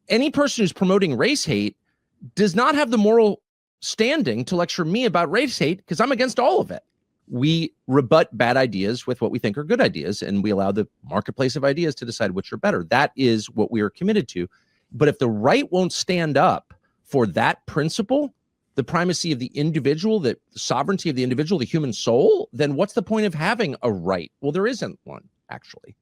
any person who's promoting race hate does not have the moral standing to lecture me about race hate because I'm against all of it. We rebut bad ideas with what we think are good ideas, and we allow the marketplace of ideas to decide which are better. That is what we are committed to. But if the right won't stand up for that principle, the primacy of the individual, the sovereignty of the individual, the human soul, then what's the point of having a right? Well, there isn't one, actually.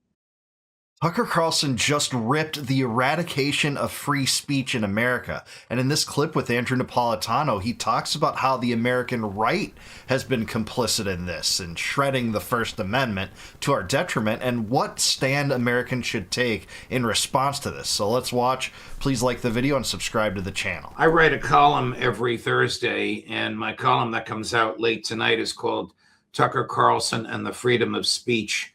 Tucker Carlson just ripped the eradication of free speech in America. And in this clip with Andrew Napolitano, he talks about how the American right has been complicit in this and shredding the First Amendment to our detriment, and what stand Americans should take in response to this. So let's watch. Please like the video and subscribe to the channel. I write a column every Thursday, and my column that comes out late tonight is called Tucker Carlson and the Freedom of Speech.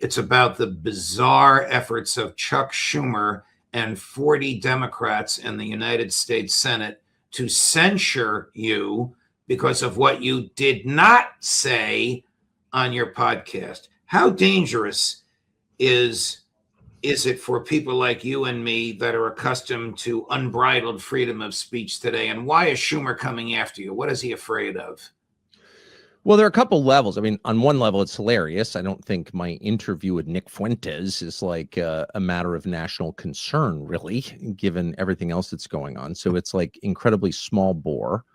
It's about the bizarre efforts of Chuck Schumer and 40 Democrats in the United States Senate to censure you because of what you did not say on your podcast. How dangerous is it for people like you and me that are accustomed to unbridled freedom of speech today? And why is Schumer coming after you? What is he afraid of? Well, there are a couple levels. I mean, on one level, it's hilarious. I don't think my interview with Nick Fuentes is like a matter of national concern, really, given everything else that's going on. So it's like incredibly small bore,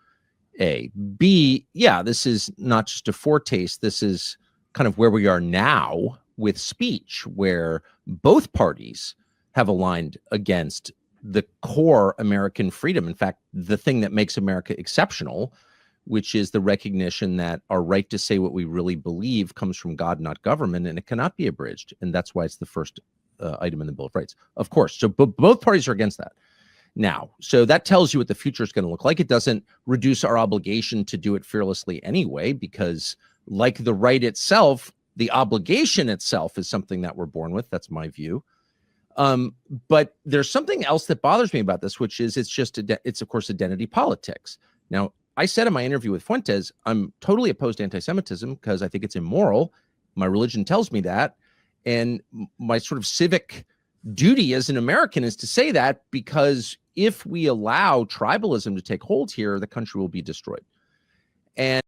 A. B, yeah, this is not just a foretaste. This is kind of where we are now with speech, where both parties have aligned against the core American freedom. In fact, the thing that makes America exceptional, which is the recognition that our right to say what we really believe comes from God, not government, and it cannot be abridged. And that's why it's the first item in the Bill of Rights, of course. So both parties are against that. Now, so that tells you what the future is going to look like. It doesn't reduce our obligation to do it fearlessly anyway, because like the right itself, the obligation itself is something that we're born with. That's my view. But there's something else that bothers me about this, which is it's of course identity politics. Now, I said in my interview with Fuentes, I'm totally opposed to anti-Semitism because I think it's immoral. My religion tells me that. And my sort of civic duty as an American is to say that, because if we allow tribalism to take hold here, the country will be destroyed. And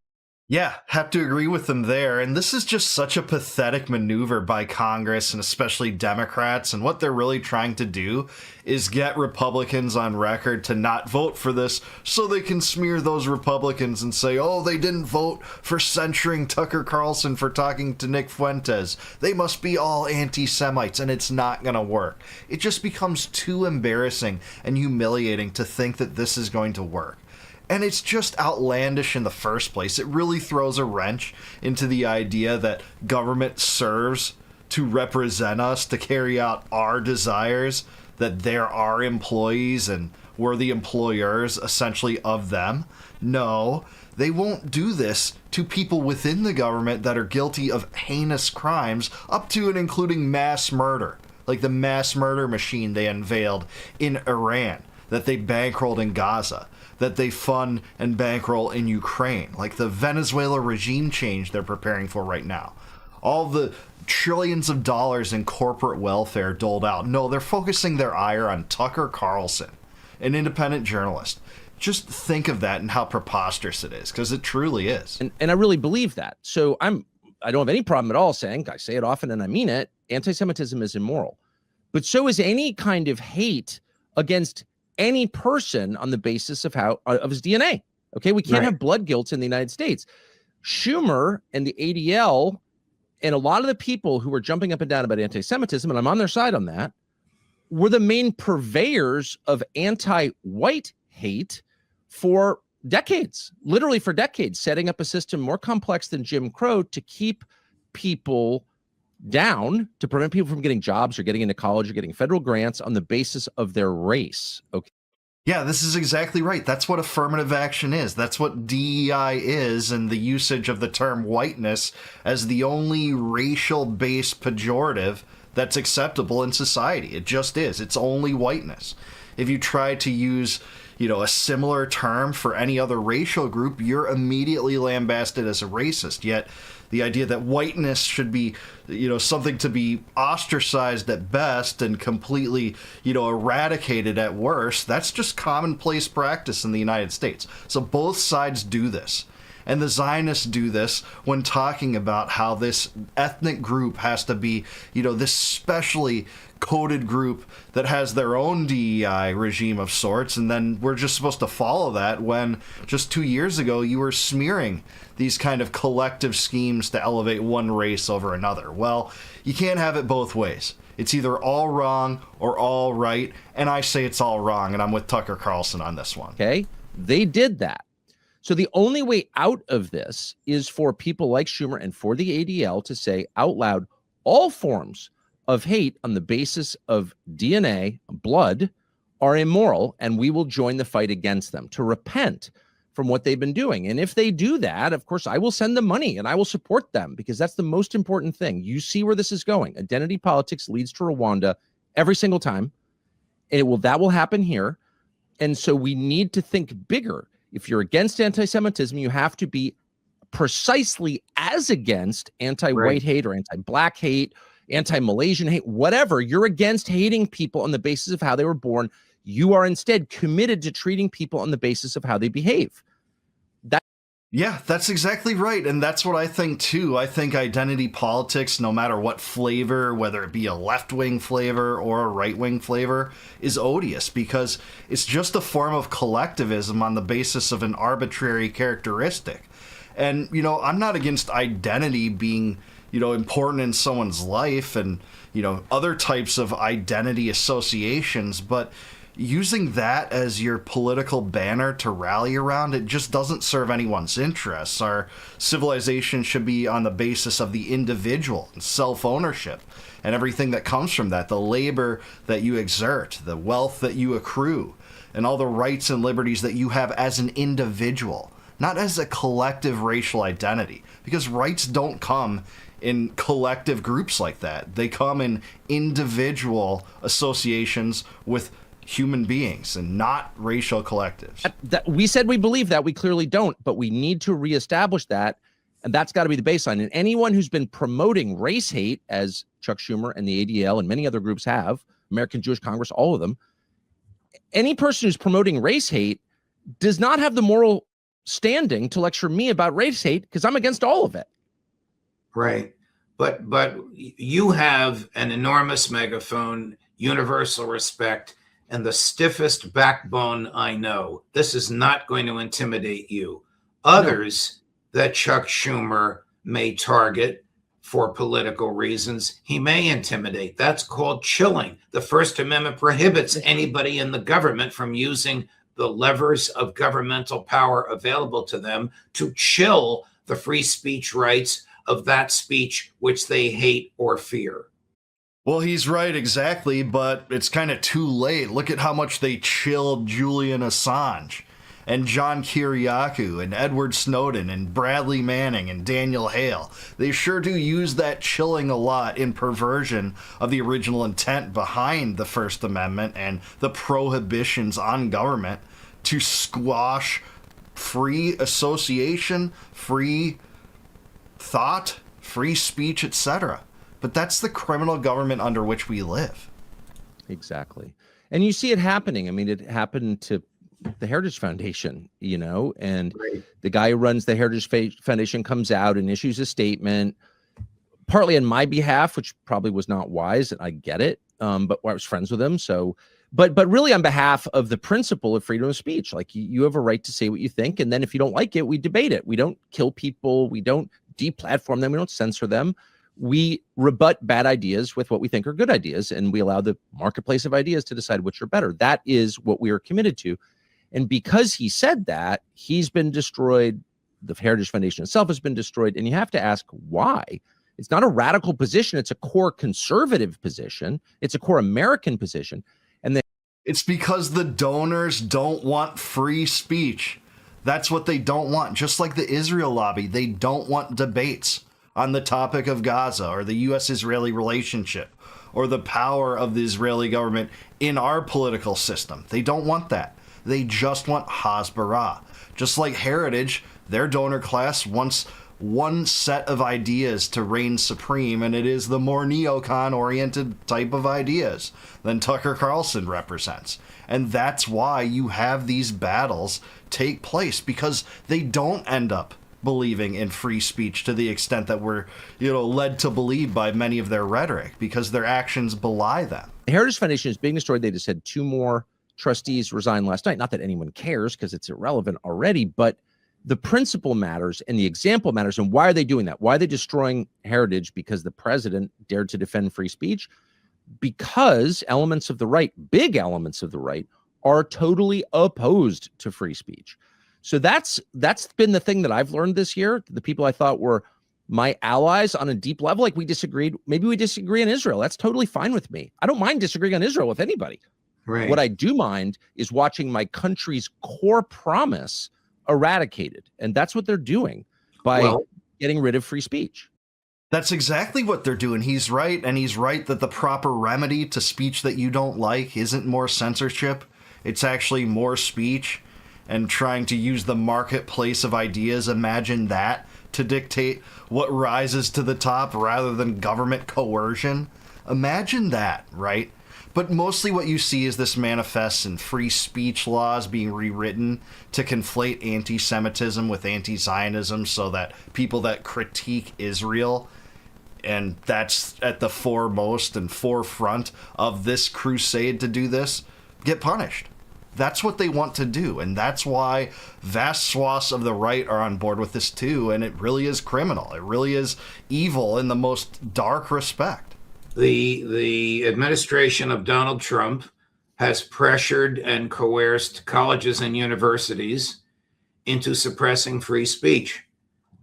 yeah, have to agree with them there. And this is just such a pathetic maneuver by Congress and especially Democrats. And what they're really trying to do is get Republicans on record to not vote for this so they can smear those Republicans and say, oh, they didn't vote for censuring Tucker Carlson for talking to Nick Fuentes. They must be all anti-Semites, and it's not going to work. It just becomes too embarrassing and humiliating to think that this is going to work. And it's just outlandish in the first place. It really throws a wrench into the idea that government serves to represent us, to carry out our desires, that they're our employees and we're the employers, essentially, of them. No, they won't do this to people within the government that are guilty of heinous crimes, up to and including mass murder, like the mass murder machine they unveiled in Iran, that they bankrolled in Gaza, that they fund and bankroll in Ukraine, like the Venezuela regime change they're preparing for right now. All the trillions of dollars in corporate welfare doled out. No, they're focusing their ire on Tucker Carlson, an independent journalist. Just think of that and how preposterous it is, because it truly is. And I really believe that. So I don't have any problem at all saying, I say it often and I mean it, anti-Semitism is immoral. But so is any kind of hate against any person on the basis of his DNA. Okay, we can't have blood guilt in the United States. Schumer and the ADL and a lot of the people who were jumping up and down about anti-Semitism, and I'm on their side on that, were the main purveyors of anti-white hate for decades, literally for decades, setting up a system more complex than Jim Crow to keep people down, to prevent people from getting jobs or getting into college or getting federal grants on the basis of their race. Okay. Yeah, this is exactly right. That's what affirmative action is. That's what DEI is, and the usage of the term whiteness as the only racial-based pejorative that's acceptable in society. It just is. It's only whiteness. If you try to use, a similar term for any other racial group, you're immediately lambasted as a racist. Yet the idea that whiteness should be, something to be ostracized at best and completely, eradicated at worst. That's just commonplace practice in the United States. So both sides do this. And the Zionists do this when talking about how this ethnic group has to be, this specially coded group that has their own DEI regime of sorts, and then we're just supposed to follow that when just 2 years ago you were smearing these kind of collective schemes to elevate one race over another. Well, you can't have it both ways. It's either all wrong or all right, and I say it's all wrong, and I'm with Tucker Carlson on this one. Okay, they did that. So the only way out of this is for people like Schumer and for the ADL to say out loud, all forms of hate on the basis of DNA, blood, are immoral, and we will join the fight against them, to repent from what they've been doing. And if they do that, of course, I will send them money and I will support them, because that's the most important thing. You see where this is going. Identity politics leads to Rwanda every single time. That will happen here. And so we need to think bigger. If you're against anti-Semitism, you have to be precisely as against anti-white hate or anti-black hate, anti-Malaysian hate, whatever. You're against hating people on the basis of how they were born. You are instead committed to treating people on the basis of how they behave. Yeah, that's exactly right. And that's what I think, too. I think identity politics, no matter what flavor, whether it be a left-wing flavor or a right-wing flavor, is odious because it's just a form of collectivism on the basis of an arbitrary characteristic. And, I'm not against identity being, important in someone's life and, other types of identity associations, but using that as your political banner to rally around, it just doesn't serve anyone's interests. Our civilization should be on the basis of the individual and self-ownership and everything that comes from that, the labor that you exert, the wealth that you accrue, and all the rights and liberties that you have as an individual, not as a collective racial identity, because rights don't come in collective groups like that. They come in individual associations with human beings and not racial collectives. We said we believe that. We clearly don't, but we need to reestablish that. And that's got to be the baseline. And anyone who's been promoting race hate, as Chuck Schumer and the ADL and many other groups have, American Jewish Congress, all of them, any person who's promoting race hate does not have the moral standing to lecture me about race hate, because I'm against all of it. Right. But you have an enormous megaphone, universal respect, and the stiffest backbone I know. This is not going to intimidate you. Others that Chuck Schumer may target for political reasons, he may intimidate. That's called chilling. The First Amendment prohibits anybody in the government from using the levers of governmental power available to them to chill the free speech rights of that speech which they hate or fear. Well, he's right, exactly, but it's kind of too late. Look at how much they chilled Julian Assange and John Kiriakou and Edward Snowden and Bradley Manning and Daniel Hale. They sure do use that chilling a lot in perversion of the original intent behind the First Amendment and the prohibitions on government to squash free association, free thought, free speech, etc. But that's the criminal government under which we live. Exactly. And you see it happening. I mean, it happened to the Heritage Foundation, and the guy who runs the Heritage Foundation comes out and issues a statement, partly on my behalf, which probably was not wise, and I get it, but I was friends with him. So, but really on behalf of the principle of freedom of speech, like you have a right to say what you think. And then if you don't like it, we debate it. We don't kill people. We don't deplatform them. We don't censor them. We rebut bad ideas with what we think are good ideas, and we allow the marketplace of ideas to decide which are better. That is what we are committed to. And because he said that, he's been destroyed. The Heritage Foundation itself has been destroyed. And you have to ask why. It's not a radical position. It's a core conservative position. It's a core American position. And it's because the donors don't want free speech. That's what they don't want. Just like the Israel lobby, they don't want debates on the topic of Gaza or the U.S.-Israeli relationship or the power of the Israeli government in our political system. They don't want that. They just want Hasbara. Just like Heritage, their donor class wants one set of ideas to reign supreme, and it is the more neocon-oriented type of ideas than Tucker Carlson represents. And that's why you have these battles take place, because they don't end up believing in free speech to the extent that we're, led to believe by many of their rhetoric, because their actions belie them. The Heritage Foundation is being destroyed. They just had 2 more trustees resign last night. Not that anyone cares, because it's irrelevant already, but the principle matters and the example matters. And why are they doing that? Why are they destroying Heritage? Because the president dared to defend free speech? Because elements of the right, big elements of the right, are totally opposed to free speech. So that's been the thing that I've learned this year. The people I thought were my allies on a deep level, like we disagreed. Maybe we disagree on Israel. That's totally fine with me. I don't mind disagreeing on Israel with anybody. Right. What I do mind is watching my country's core promise eradicated. And that's what they're doing by getting rid of free speech. That's exactly what they're doing. He's right, and he's right that the proper remedy to speech that you don't like isn't more censorship. It's actually more speech and trying to use the marketplace of ideas. Imagine that to dictate what rises to the top rather than government coercion. Imagine that, right? But mostly what you see is this manifests in free speech laws being rewritten to conflate anti-Semitism with anti-Zionism so that people that critique Israel, and that's at the foremost and forefront of this crusade to do this, get punished. That's what they want to do, and that's why vast swaths of the right are on board with this too, and it really is criminal. It really is evil in the most dark respect. The administration of Donald Trump has pressured and coerced colleges and universities into suppressing free speech.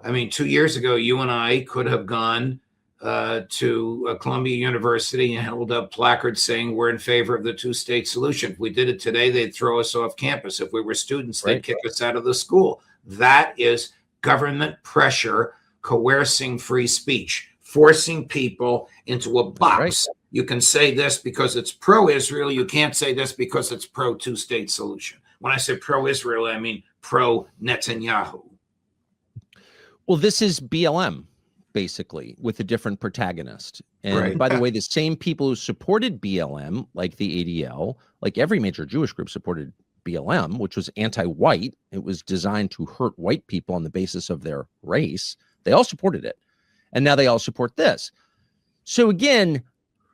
I mean, 2 years ago, you and I could have gone to Columbia University and held up placards saying we're in favor of the 2-state solution. If we did it today, they'd throw us off campus. If we were students, they'd kick us out of the school. That is government pressure coercing free speech, forcing people into a box. Right. You can say this because it's pro-Israel. You can't say this because it's pro-2-state solution. When I say pro-Israel, I mean pro-Netanyahu. Well, this is BLM, basically, with a different protagonist. And by the way, the same people who supported BLM, like the ADL, like every major Jewish group supported BLM, which was anti-white. It was designed to hurt white people on the basis of their race. They all supported it. And now they all support this. So again,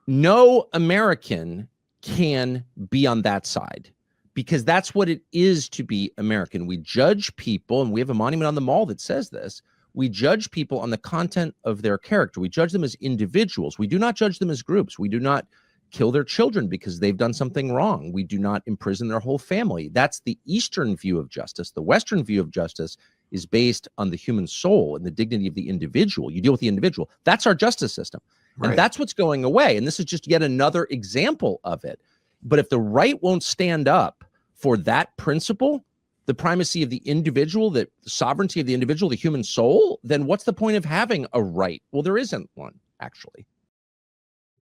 no American can be on that side, because that's what it is to be American. We judge people, and we have a monument on the mall that says this. We judge people on the content of their character. We judge them as individuals. We do not judge them as groups. We do not kill their children because they've done something wrong. We do not imprison their whole family. That's the Eastern view of justice. The Western view of justice is based on the human soul and the dignity of the individual. You deal with the individual. That's our justice system. And that's what's going away. And this is just yet another example of it. But if the right won't stand up for that principle, the primacy of the individual, the sovereignty of the individual, the human soul, then what's the point of having a right? Well, there isn't one, actually.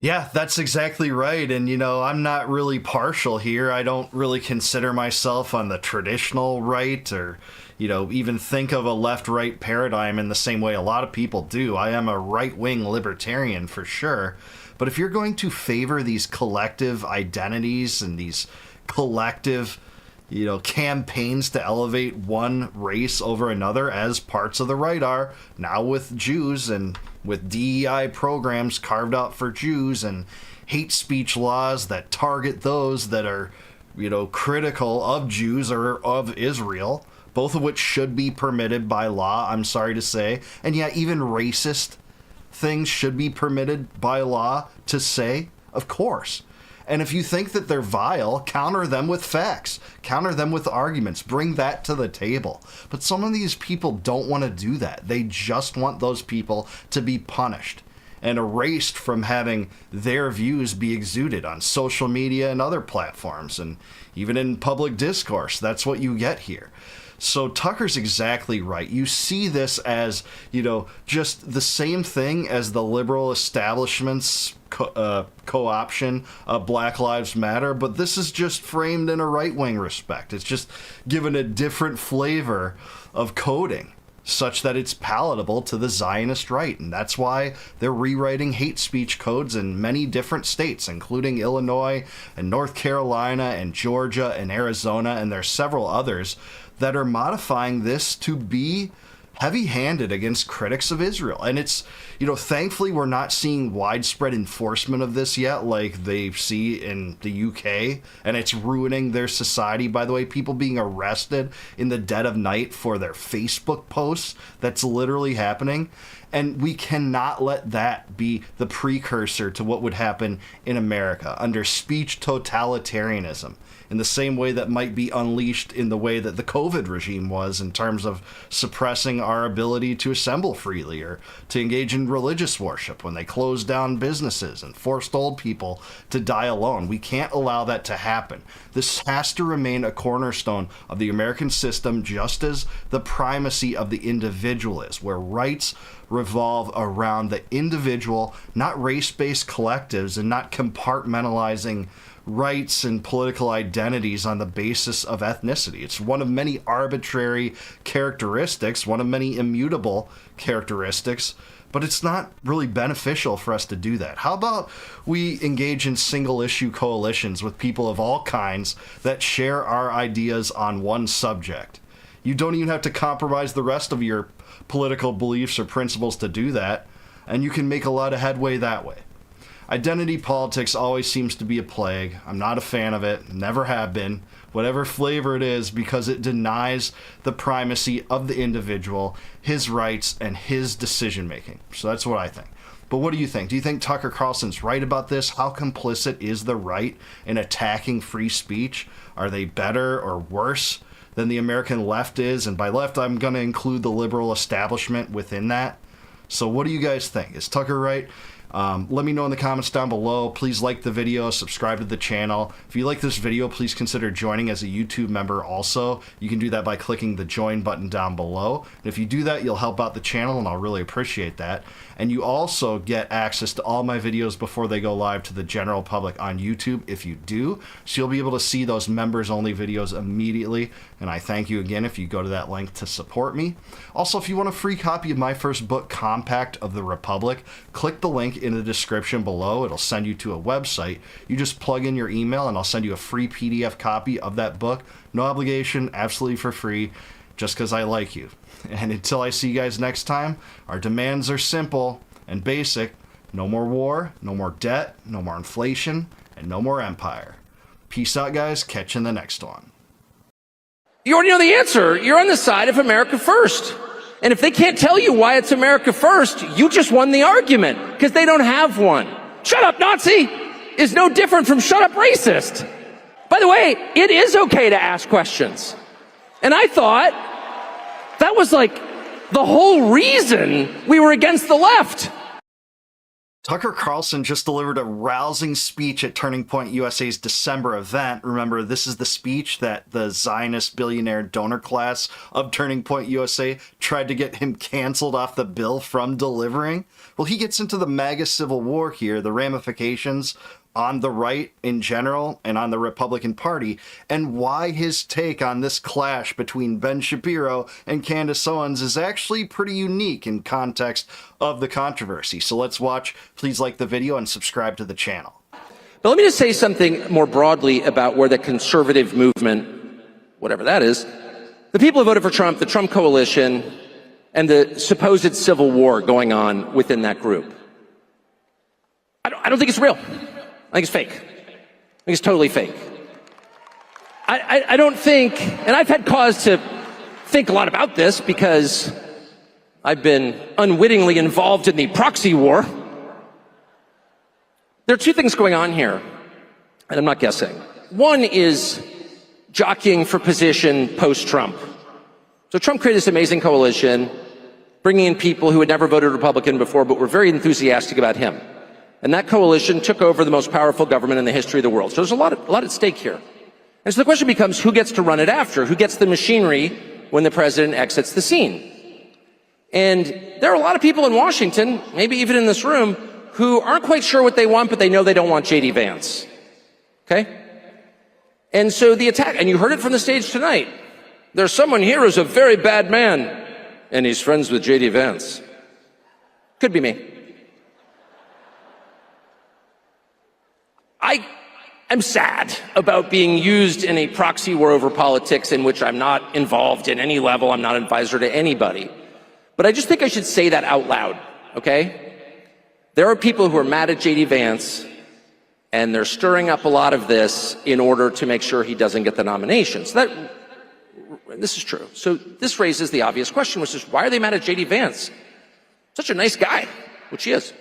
Yeah, that's exactly right. And, I'm not really partial here. I don't really consider myself on the traditional right or, even think of a left-right paradigm in the same way a lot of people do. I am a right-wing libertarian for sure. But if you're going to favor these collective identities and these collective campaigns to elevate one race over another, as parts of the right are now with Jews and with DEI programs carved out for Jews and hate speech laws that target those that are, critical of Jews or of Israel, both of which should be permitted by law, I'm sorry to say. And yet even racist things should be permitted by law to say, of course. And if you think that they're vile, counter them with facts, counter them with arguments, bring that to the table. But some of these people don't want to do that. They just want those people to be punished and erased from having their views be exuded on social media and other platforms, and even in public discourse. That's what you get here. So Tucker's exactly right. You see this as, just the same thing as the liberal establishment's co-option of Black Lives Matter, but this is just framed in a right-wing respect. It's just given a different flavor of coding. such that it's palatable to the Zionist right. And that's why they're rewriting hate speech codes in many different states, including Illinois and North Carolina and Georgia and Arizona, and there's several others that are modifying this to be heavy-handed against critics of Israel. And it's, thankfully we're not seeing widespread enforcement of this yet like they see in the UK, and it's ruining their society. By the way, people being arrested in the dead of night for their Facebook posts, that's literally happening. And we cannot let that be the precursor to what would happen in America under speech totalitarianism, in the same way that might be unleashed in the way that the COVID regime was, in terms of suppressing our ability to assemble freely or to engage in religious worship when they closed down businesses and forced old people to die alone. We can't allow that to happen. This has to remain a cornerstone of the American system, just as the primacy of the individual is, where rights revolve around the individual, not race-based collectives, and not compartmentalizing rights and political identities on the basis of ethnicity. It's one of many arbitrary characteristics, one of many immutable characteristics, but it's not really beneficial for us to do that. How about we engage in single issue coalitions with people of all kinds that share our ideas on one subject? You don't even have to compromise the rest of your political beliefs or principles to do that, and you can make a lot of headway that way. Identity politics always seems to be a plague. I'm not a fan of it, never have been, whatever flavor it is, because it denies the primacy of the individual, his rights, and his decision making. So that's what I think. But what do you think? Do you think Tucker Carlson's right about this? How complicit is the right in attacking free speech? Are they better or worse than the American left is? And by left, I'm going to include the liberal establishment within that. So what do you guys think? Is Tucker right? Let me know in the comments down below. Please like the video, subscribe to the channel. If you like this video, please consider joining as a YouTube member also. You can do that by clicking the join button down below. And if you do that, you'll help out the channel, and I'll really appreciate that. And you also get access to all my videos before they go live to the general public on YouTube if you do. So you'll be able to see those members-only videos immediately. And I thank you again if you go to that link to support me. Also, if you want a free copy of my first book, Compact of the Republic, click the link in the description below. It'll send you to a website. You just plug in your email and I'll send you a free PDF copy of that book. No obligation, absolutely for free, just because I like you. And until I see you guys next time, our demands are simple and basic. No more war, no more debt, no more inflation, and no more empire. Peace out, guys. Catch you in the next one. You already know the answer. You're on the side of America first. And if they can't tell you why it's America first, you just won the argument, because they don't have one. Shut up, Nazi is no different from shut up, racist. By the way, it is okay to ask questions. And I thought that was like the whole reason we were against the left. Tucker Carlson just delivered a rousing speech at Turning Point USA's December event. Remember, this is the speech that the Zionist billionaire donor class of Turning Point USA tried to get him canceled off the bill from delivering. Well, he gets into the MAGA civil war here, the ramifications on the right in general and on the Republican Party, and why his take on this clash between Ben Shapiro and Candace Owens is actually pretty unique in context of the controversy. So let's watch. Please like the video and subscribe to the channel. But let me just say something more broadly about where the conservative movement, whatever that is, the people who voted for Trump, the Trump coalition, and the supposed civil war going on within that group. I don't think it's real. I think it's fake. I think it's totally fake. I don't think, and I've had cause to think a lot about this because I've been unwittingly involved in the proxy war. There are two things going on here, and I'm not guessing. One is jockeying for position post-Trump. So Trump created this amazing coalition, bringing in people who had never voted Republican before but were very enthusiastic about him. And that coalition took over the most powerful government in the history of the world. So there's a lot at stake here. And so the question becomes, who gets to run it after? Who gets the machinery when the president exits the scene? And there are a lot of people in Washington, maybe even in this room, who aren't quite sure what they want, but they know they don't want J.D. Vance. Okay? And so the attack, and you heard it from the stage tonight. There's someone here who's a very bad man. and he's friends with J.D. Vance. Could be me. I am sad about being used in a proxy war over politics in which I'm not involved in any level. I'm not an advisor to anybody. But I just think I should say that out loud, okay? There are people who are mad at J.D. Vance, and they're stirring up a lot of this in order to make sure he doesn't get the nomination. So this is true. So this raises the obvious question, which is, why are they mad at J.D. Vance? Such a nice guy, which he is.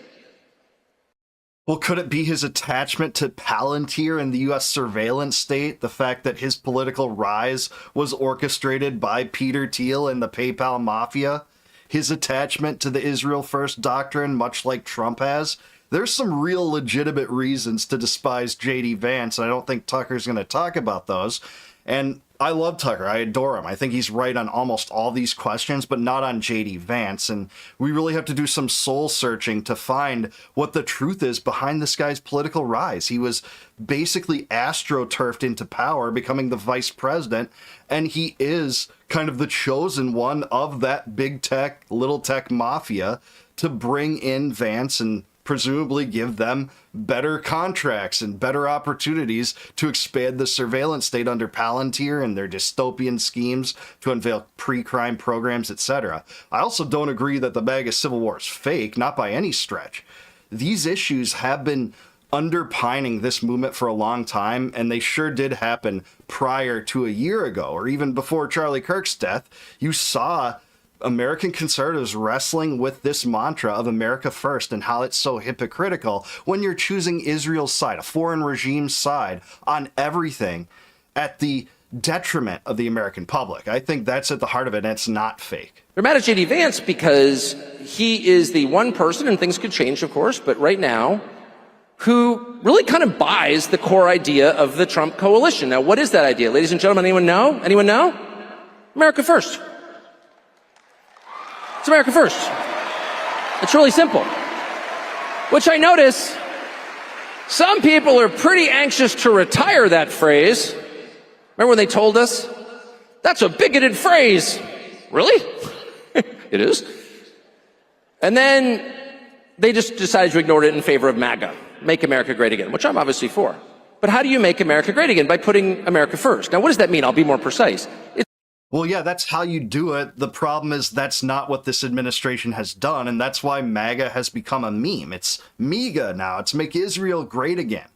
Well, could it be his attachment to Palantir and the U.S. surveillance state? The fact that his political rise was orchestrated by Peter Thiel and the PayPal mafia? His attachment to the Israel First doctrine, much like Trump has? There's some real legitimate reasons to despise J.D. Vance, and I don't think Tucker's going to talk about those. And I love Tucker. I adore him. I think he's right on almost all these questions, but not on J.D. Vance. And we really have to do some soul searching to find what the truth is behind this guy's political rise. He was basically astroturfed into power, becoming the vice president, and he is kind of the chosen one of that big tech, little tech mafia to bring in Vance and presumably give them better contracts and better opportunities to expand the surveillance state under Palantir and their dystopian schemes to unveil pre-crime programs, etc. I also don't agree that the MAGA Civil War is fake, not by any stretch. These issues have been underpinning this movement for a long time, and they sure did happen prior to a year ago, or even before Charlie Kirk's death. You saw American conservatives wrestling with this mantra of America first and how it's so hypocritical when you're choosing Israel's side, a foreign regime's side, on everything at the detriment of the American public. I think that's at the heart of it, and it's not fake. They're mad at J.D. Vance because he is the one person, and things could change, of course, but right now, who really kind of buys the core idea of the Trump coalition. Now, what is that idea? Ladies and gentlemen, anyone know? Anyone know? America first. It's America first. It's really simple. Which I notice some people are pretty anxious to retire that phrase. Remember when they told us? That's a bigoted phrase. Really? It is. And then they just decided to ignore it in favor of MAGA, Make America Great Again, which I'm obviously for. But how do you make America great again? By putting America first. Now, what does that mean? I'll be more precise. Well, yeah, that's how you do it. The problem is that's not what this administration has done, and that's why MAGA has become a meme. It's MEGA now. It's Make Israel Great Again.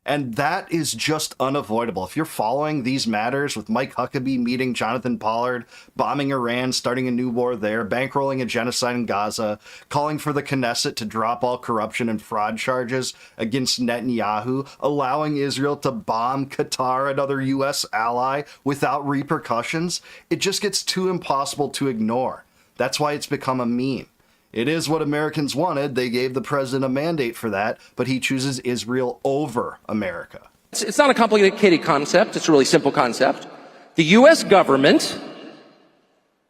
And that is just unavoidable. If you're following these matters with Mike Huckabee meeting Jonathan Pollard, bombing Iran, starting a new war there, bankrolling a genocide in Gaza, calling for the Knesset to drop all corruption and fraud charges against Netanyahu, allowing Israel to bomb Qatar, another U.S. ally, without repercussions, it just gets too impossible to ignore. That's why it's become a meme. It is what Americans wanted. They gave the president a mandate for that, but he chooses Israel over America. It's not a complicated concept. It's a really simple concept. The U.S. government,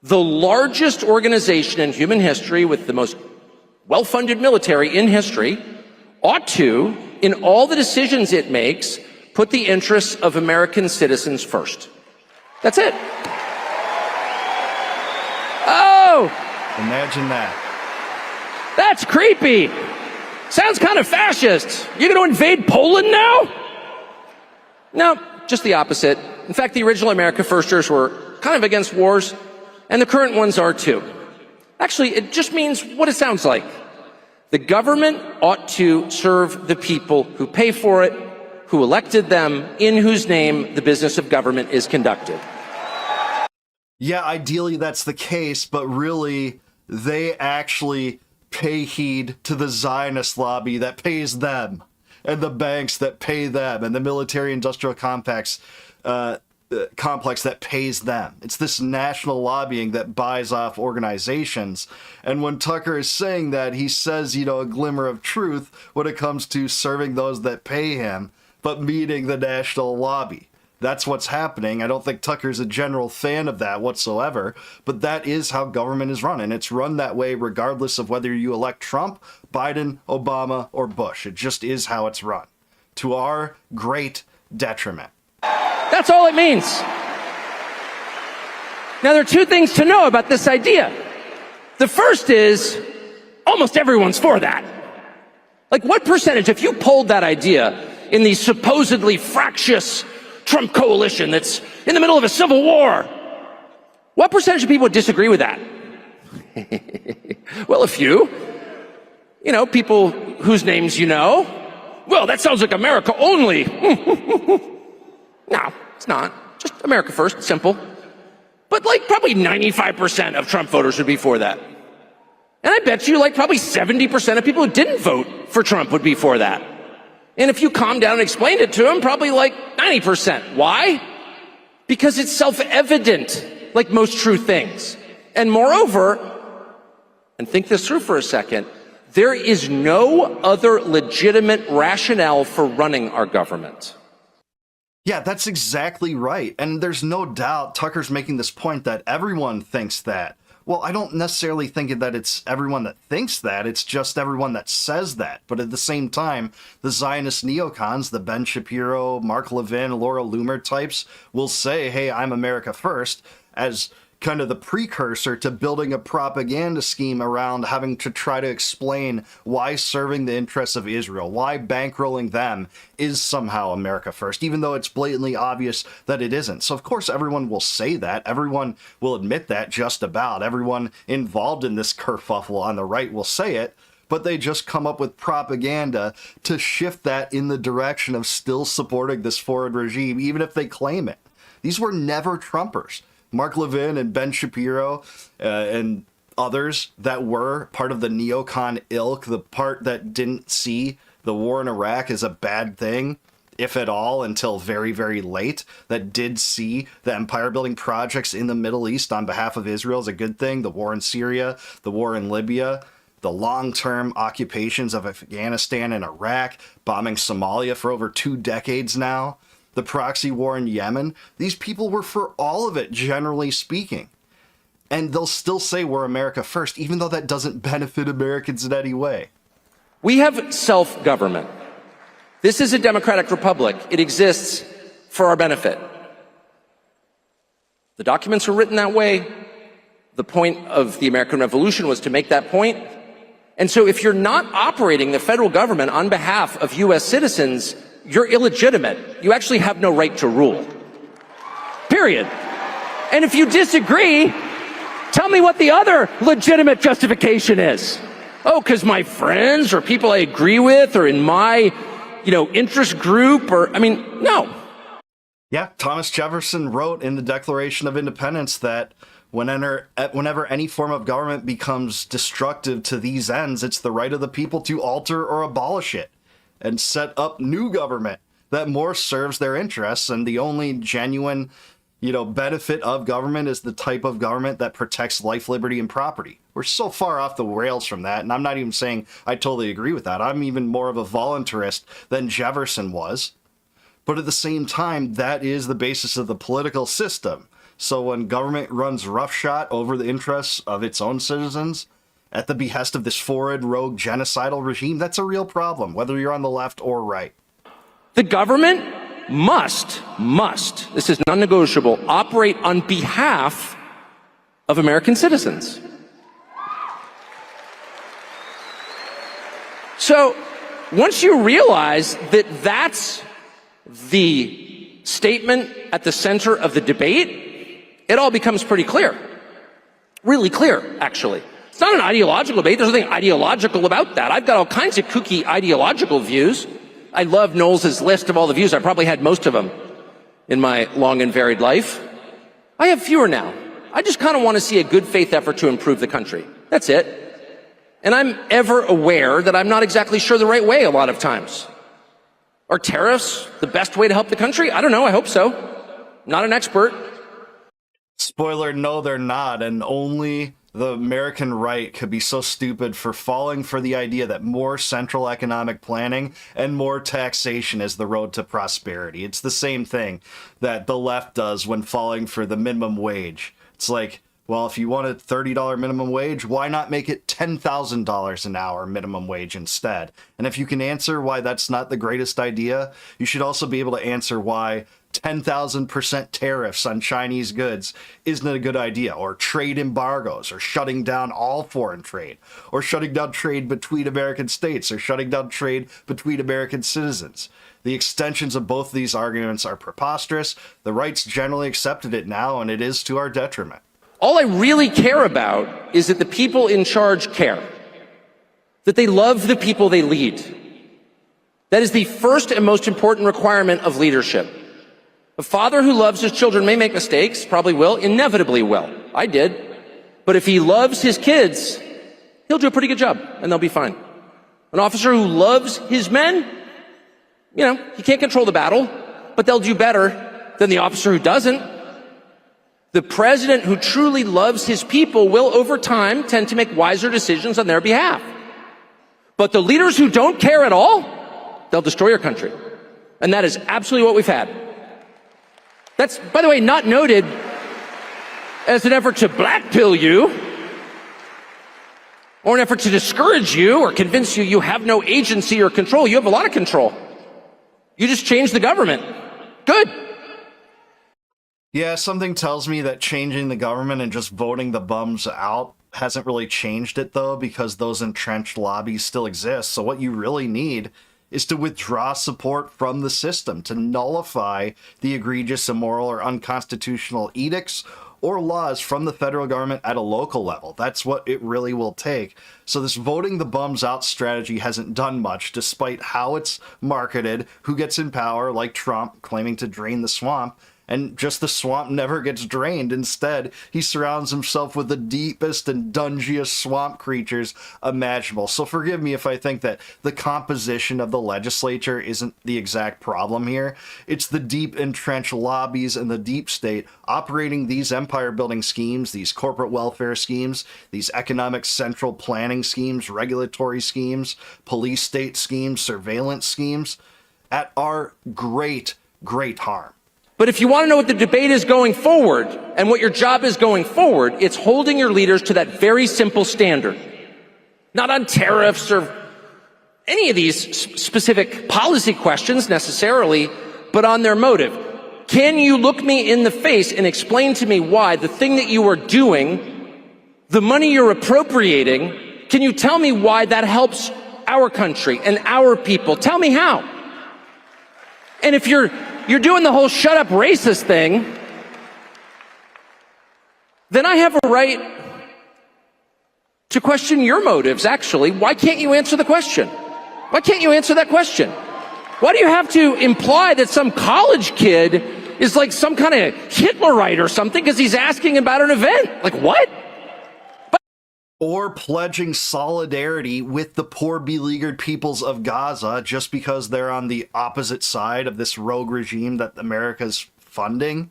the largest organization in human history with the most well-funded military in history, ought to, in all the decisions it makes, put the interests of American citizens first. That's it. Oh! Imagine that. That's creepy. Sounds kind of fascist. You're going to invade Poland now? No, just the opposite. In fact, the original America Firsters were kind of against wars, and the current ones are too. Actually, it just means what it sounds like. The government ought to serve the people who pay for it, who elected them, in whose name the business of government is conducted. Yeah, ideally that's the case, but really, they actually pay heed to the Zionist lobby that pays them, and the banks that pay them, and the military-industrial complex that pays them. It's this national lobbying that buys off organizations. And when Tucker is saying that, he says, you know, a glimmer of truth when it comes to serving those that pay him, but meeting the national lobby. That's what's happening. I don't think Tucker's a general fan of that whatsoever, but that is how government is run, and it's run that way regardless of whether you elect Trump, Biden, Obama, or Bush. It just is how it's run, to our great detriment. That's all it means. Now, there are two things to know about this idea. The first is almost everyone's for that. Like, what percentage, if you polled that idea in the supposedly fractious Trump coalition that's in the middle of a civil war, what percentage of people would disagree with that? Well, a few. You know, people whose names you know. Well, that sounds like America only. No, it's not. Just America first, simple. But like probably 95% of Trump voters would be for that. And I bet you like probably 70% of people who didn't vote for Trump would be for that. And if you calm down and explained it to them, probably like 90%. Why? Because it's self-evident, like most true things. And moreover, and think this through for a second, there is no other legitimate rationale for running our government. Yeah, that's exactly right. And there's no doubt Tucker's making this point that everyone thinks that. Well, I don't necessarily think that it's everyone that thinks that, it's just everyone that says that. But at the same time, the Zionist neocons, the Ben Shapiro, Mark Levin, Laura Loomer types, will say, hey, I'm America first, as kind of the precursor to building a propaganda scheme around having to try to explain why serving the interests of Israel, why bankrolling them is somehow America first, even though it's blatantly obvious that it isn't. So of course everyone will say that, everyone will admit that, just about everyone involved in this kerfuffle on the right will say it, but they just come up with propaganda to shift that in the direction of still supporting this forward regime, even if they claim it. These were never Trumpers. Mark Levin and Ben Shapiro and others that were part of the neocon ilk, the part that didn't see the war in Iraq as a bad thing, if at all, until very, very late, that did see the empire-building projects in the Middle East on behalf of Israel as a good thing, the war in Syria, the war in Libya, the long-term occupations of Afghanistan and Iraq, bombing Somalia for over 2 decades now, the proxy war in Yemen. These people were for all of it, generally speaking. And they'll still say we're America first, even though that doesn't benefit Americans in any way. We have self-government. This is a democratic republic. It exists for our benefit. The documents were written that way. The point of the American Revolution was to make that point. And so if you're not operating the federal government on behalf of U.S. citizens, you're illegitimate. You actually have no right to rule. Period. And if you disagree, tell me what the other legitimate justification is. Oh, because my friends or people I agree with or in my, interest group no. Yeah, Thomas Jefferson wrote in the Declaration of Independence that whenever any form of government becomes destructive to these ends, it's the right of the people to alter or abolish it and set up new government that more serves their interests. And the only genuine, benefit of government is the type of government that protects life, liberty, and property. We're so far off the rails from that. And I'm not even saying I totally agree with that. I'm even more of a voluntarist than Jefferson was. But at the same time, that is the basis of the political system. So when government runs roughshod over the interests of its own citizens, at the behest of this forward, rogue, genocidal regime, that's a real problem, whether you're on the left or right. The government must, this is non-negotiable, operate on behalf of American citizens. So once you realize that that's the statement at the center of the debate, it all becomes pretty clear. Really clear, actually. It's not an ideological debate. There's nothing ideological about that. I've got all kinds of kooky ideological views. I love Knowles' list of all the views. I probably had most of them in my long and varied life. I have fewer now. I just kind of want to see a good faith effort to improve the country. That's it. And I'm ever aware that I'm not exactly sure the right way a lot of times. Are tariffs the best way to help the country? I don't know. I hope so. Not an expert. Spoiler, no, they're not. And only the American right could be so stupid for falling for the idea that more central economic planning and more taxation is the road to prosperity. It's the same thing that the left does when falling for the minimum wage. It's like, well, if you want a $30 minimum wage, why not make it $10,000 an hour minimum wage instead? And if you can answer why that's not the greatest idea, you should also be able to answer why 10,000% tariffs on Chinese goods isn't a good idea, or trade embargoes, or shutting down all foreign trade, or shutting down trade between American states, or shutting down trade between American citizens. The extensions of both of these arguments are preposterous. The right's generally accepted it now, and it is to our detriment. All I really care about is that the people in charge care, that they love the people they lead. That is the first and most important requirement of leadership. A father who loves his children may make mistakes, probably will, inevitably will. I did. But if he loves his kids, he'll do a pretty good job, and they'll be fine. An officer who loves his men, he can't control the battle, but they'll do better than the officer who doesn't. The president who truly loves his people will, over time, tend to make wiser decisions on their behalf. But the leaders who don't care at all, they'll destroy your country. And that is absolutely what we've had. That's, by the way, not noted as an effort to blackpill you, or an effort to discourage you or convince you have no agency or control. You have a lot of control. You just changed the government. Good. Yeah, something tells me that changing the government and just voting the bums out hasn't really changed it, though, because those entrenched lobbies still exist. So what you really need is to withdraw support from the system, to nullify the egregious, immoral, or unconstitutional edicts or laws from the federal government at a local level. That's what it really will take. So this voting the bums out strategy hasn't done much, despite how it's marketed, who gets in power, like Trump, claiming to drain the swamp. And just the swamp never gets drained. Instead, he surrounds himself with the deepest and dungiest swamp creatures imaginable. So forgive me if I think that the composition of the legislature isn't the exact problem here. It's the deep entrenched lobbies and the deep state operating these empire-building schemes, these corporate welfare schemes, these economic central planning schemes, regulatory schemes, police state schemes, surveillance schemes, at our great, great harm. But if you want to know what the debate is going forward and what your job is going forward, it's holding your leaders to that very simple standard. Not on tariffs or any of these specific policy questions necessarily, but on their motive. Can you look me in the face and explain to me why the thing that you are doing, the money you're appropriating, can you tell me why that helps our country and our people? Tell me how. And if you're doing the whole shut up racist thing, then I have a right to question your motives, actually. Why can't you answer the question? Why can't you answer that question? Why do you have to imply that some college kid is like some kind of Hitlerite or something because he's asking about an event? Like, what? Or pledging solidarity with the poor beleaguered peoples of Gaza just because they're on the opposite side of this rogue regime that America's funding,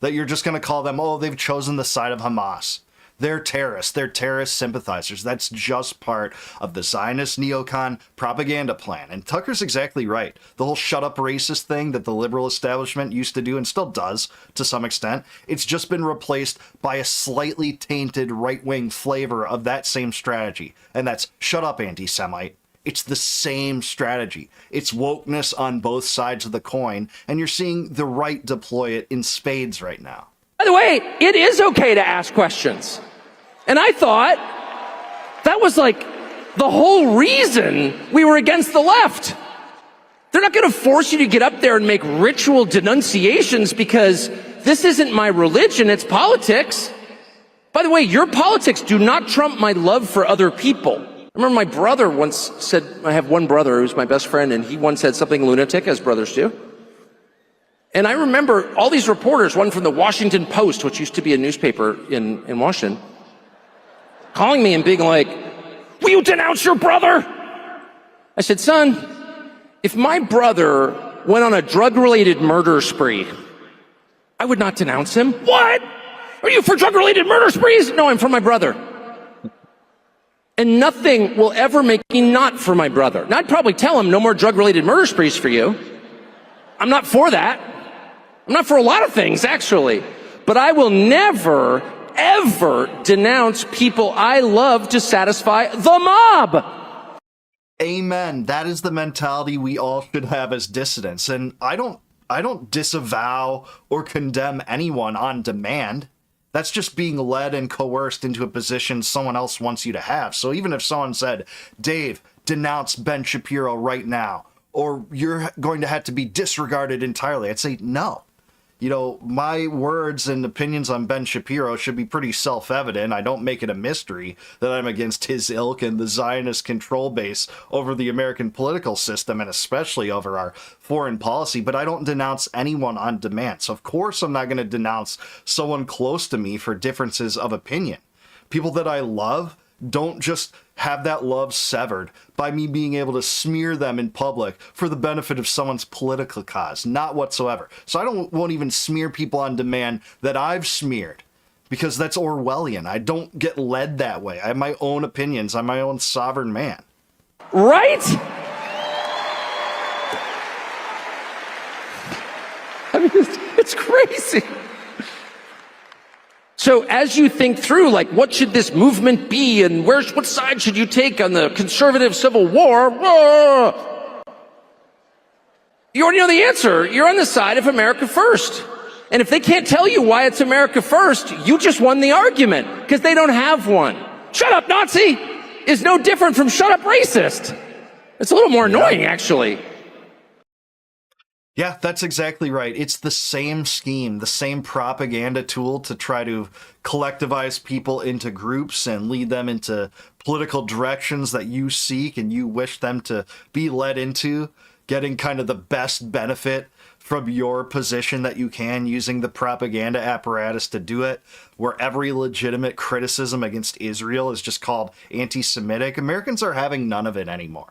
that you're just going to call them, oh, they've chosen the side of Hamas. They're terrorists. They're terrorist sympathizers. That's just part of the Zionist neocon propaganda plan. And Tucker's exactly right. The whole shut up racist thing that the liberal establishment used to do and still does to some extent, it's just been replaced by a slightly tainted right-wing flavor of that same strategy. And that's shut up, anti-Semite. It's the same strategy. It's wokeness on both sides of the coin, and you're seeing the right deploy it in spades right now. By the way, it is okay to ask questions. And I thought that was like the whole reason we were against the left. They're not going to force you to get up there and make ritual denunciations because this isn't my religion, it's politics. By the way, your politics do not trump my love for other people. I remember my brother once said, I have one brother who's my best friend, and he once said something lunatic, as brothers do. And I remember all these reporters, one from the Washington Post, which used to be a newspaper in Washington, calling me and being like, will you denounce your brother? I said, son, if my brother went on a drug-related murder spree, I would not denounce him. What? Are you for drug-related murder sprees? No, I'm for my brother. And nothing will ever make me not for my brother. Now, I'd probably tell him no more drug-related murder sprees for you. I'm not for that. I'm not for a lot of things, actually. But I will never, ever denounce people I love to satisfy the mob. Amen. That is the mentality we all should have as dissidents. And I don't I don't disavow or condemn anyone on demand. That's just being led and coerced into a position someone else wants you to have. So even if someone said, Dave, denounce Ben Shapiro right now, or you're going to have to be disregarded entirely, I'd say no. You know, my words and opinions on Ben Shapiro should be pretty self-evident. I don't make it a mystery that I'm against his ilk and the Zionist control base over the American political system, and especially over our foreign policy, but I don't denounce anyone on demand. So of course I'm not going to denounce someone close to me for differences of opinion. People that I love don't just have that love severed by me being able to smear them in public for the benefit of someone's political cause. Not whatsoever. So I won't even smear people on demand that I've smeared, because that's Orwellian. I don't get led that way. I have my own opinions. I'm my own sovereign man. Right? I mean, it's crazy. So as you think through, like, what should this movement be, and what side should you take on the conservative civil war? You already know the answer. You're on the side of America first. And if they can't tell you why it's America first, you just won the argument, because they don't have one. Shut up, Nazi is no different from shut up, racist. It's a little more annoying, actually. Yeah, that's exactly right. It's the same scheme, the same propaganda tool to try to collectivize people into groups and lead them into political directions that you seek and you wish them to be led into, getting kind of the best benefit from your position that you can, using the propaganda apparatus to do it, where every legitimate criticism against Israel is just called anti-Semitic. Americans are having none of it anymore.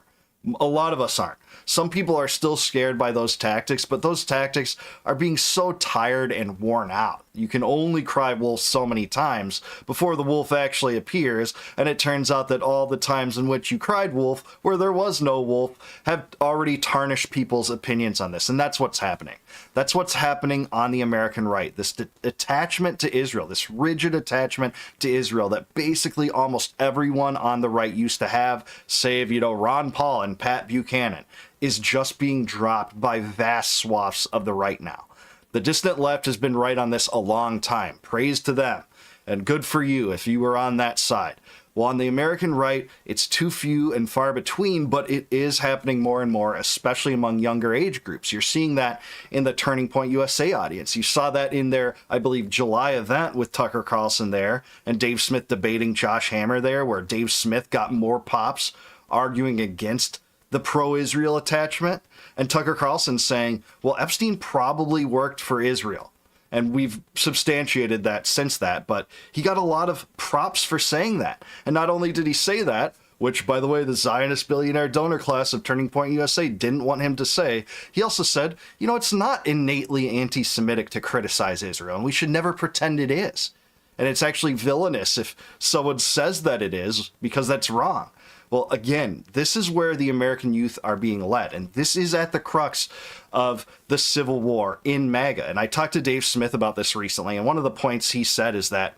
A lot of us aren't. Some people are still scared by those tactics, but those tactics are being so tired and worn out. You can only cry wolf so many times before the wolf actually appears, and it turns out that all the times in which you cried wolf, where there was no wolf, have already tarnished people's opinions on this, and that's what's happening. That's what's happening on the American right. This attachment to Israel, this rigid attachment to Israel that basically almost everyone on the right used to have, save, Ron Paul and Pat Buchanan, is just being dropped by vast swaths of the right now. The distant left has been right on this a long time. Praise to them. And good for you if you were on that side. Well, on the American right, it's too few and far between, but it is happening more and more, especially among younger age groups. You're seeing that in the Turning Point USA audience. You saw that in their, I believe, July event with Tucker Carlson there and Dave Smith debating Josh Hammer there, where Dave Smith got more pops arguing against the pro-Israel attachment, and Tucker Carlson saying, well, Epstein probably worked for Israel. And we've substantiated that since that, but he got a lot of props for saying that. And not only did he say that, which, by the way, the Zionist billionaire donor class of Turning Point USA didn't want him to say, he also said, it's not innately anti-Semitic to criticize Israel, and we should never pretend it is. And it's actually villainous if someone says that it is, because that's wrong. Well, again, this is where the American youth are being led, and this is at the crux of the Civil War in MAGA. And I talked to Dave Smith about this recently, and one of the points he said is that,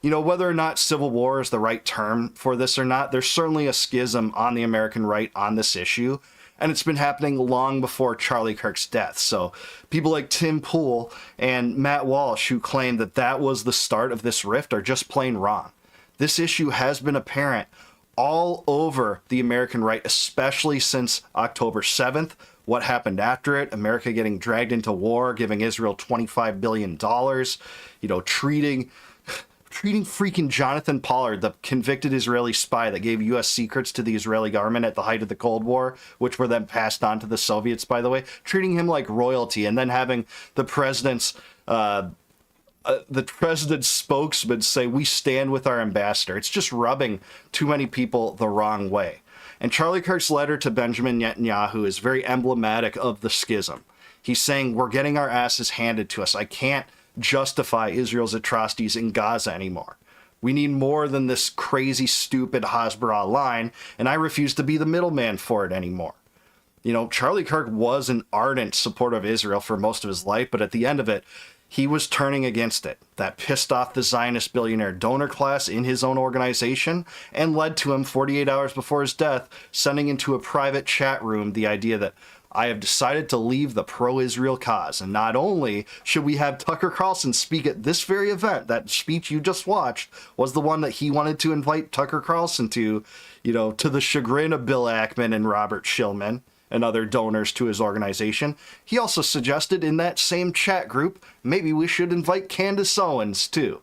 whether or not Civil War is the right term for this or not, there's certainly a schism on the American right on this issue, and it's been happening long before Charlie Kirk's death. So people like Tim Pool and Matt Walsh, who claim that that was the start of this rift, are just plain wrong. This issue has been apparent all over the American right, especially since October 7th. What happened after it? America getting dragged into war, giving Israel $25 billion, treating freaking Jonathan Pollard, the convicted Israeli spy that gave U.S. secrets to the Israeli government at the height of the Cold War, which were then passed on to the Soviets, by the way, treating him like royalty, and then having the president's spokesman say, we stand with our ambassador. It's just rubbing too many people the wrong way. And Charlie Kirk's letter to Benjamin Netanyahu is very emblematic of the schism. He's saying, we're getting our asses handed to us. I can't justify Israel's atrocities in Gaza anymore. We need more than this crazy, stupid Hasbara line, and I refuse to be the middleman for it anymore. Charlie Kirk was an ardent supporter of Israel for most of his life, but at the end of it, he was turning against it. That pissed off the Zionist billionaire donor class in his own organization and led to him 48 hours before his death sending into a private chat room the idea that I have decided to leave the pro-Israel cause. And not only should we have Tucker Carlson speak at this very event, that speech you just watched was the one that he wanted to invite Tucker Carlson to, you know, to the chagrin of Bill Ackman and Robert Schillman and other donors to his organization. He also suggested in that same chat group, maybe we should invite Candace Owens too.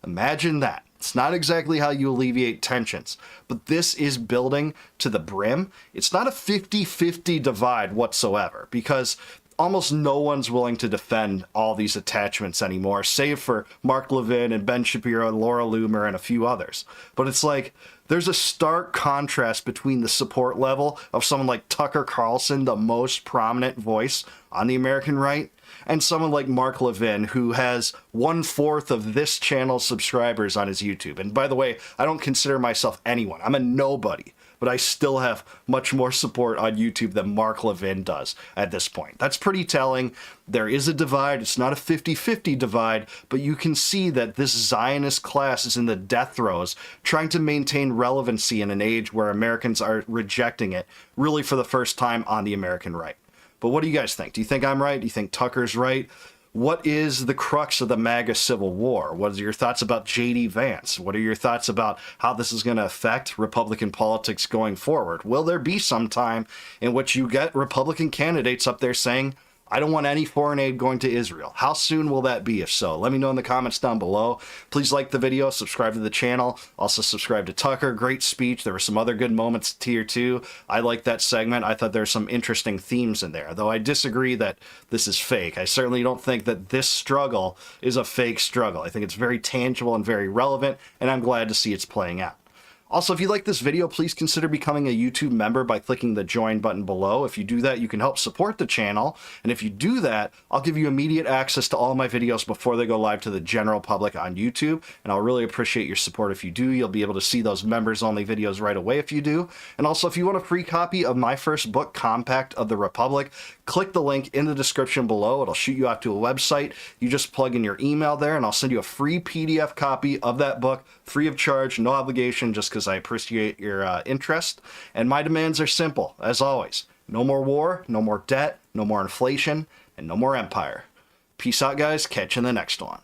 Imagine that. It's not exactly how you alleviate tensions, but this is building to the brim. It's not a 50-50 divide whatsoever, because almost no one's willing to defend all these attachments anymore, save for Mark Levin and Ben Shapiro and Laura Loomer and a few others. But it's like, there's a stark contrast between the support level of someone like Tucker Carlson, the most prominent voice on the American right, and someone like Mark Levin, who has 1/4 of this channel's subscribers on his YouTube. And by the way, I don't consider myself anyone. I'm a nobody, but I still have much more support on YouTube than Mark Levin does at this point. That's pretty telling. There is a divide. It's not a 50-50 divide, but you can see that this Zionist class is in the death throes, trying to maintain relevancy in an age where Americans are rejecting it, really for the first time on the American right. But what do you guys think? Do you think I'm right? Do you think Tucker's right? What is the crux of the MAGA civil war? What are your thoughts about J.D. Vance? What are your thoughts about how this is going to affect Republican politics going forward? Will there be some time in which you get Republican candidates up there saying, I don't want any foreign aid going to Israel? How soon will that be, if so? Let me know in the comments down below. Please like the video, subscribe to the channel. Also subscribe to Tucker. Great speech. There were some other good moments tier 2. I liked that segment. I thought there were some interesting themes in there, though I disagree that this is fake. I certainly don't think that this struggle is a fake struggle. I think it's very tangible and very relevant, and I'm glad to see it's playing out. Also, if you like this video, please consider becoming a YouTube member by clicking the join button below. If you do that, you can help support the channel. And if you do that, I'll give you immediate access to all my videos before they go live to the general public on YouTube. And I'll really appreciate your support if you do. You'll be able to see those members-only videos right away if you do. And also, if you want a free copy of my first book, Compact of the Republic, click the link in the description below. It'll shoot you out to a website. You just plug in your email there, and I'll send you a free PDF copy of that book, free of charge, no obligation, just because I appreciate your interest. And my demands are simple, as always. No more war, no more debt, no more inflation, and no more empire. Peace out, guys. Catch you in the next one.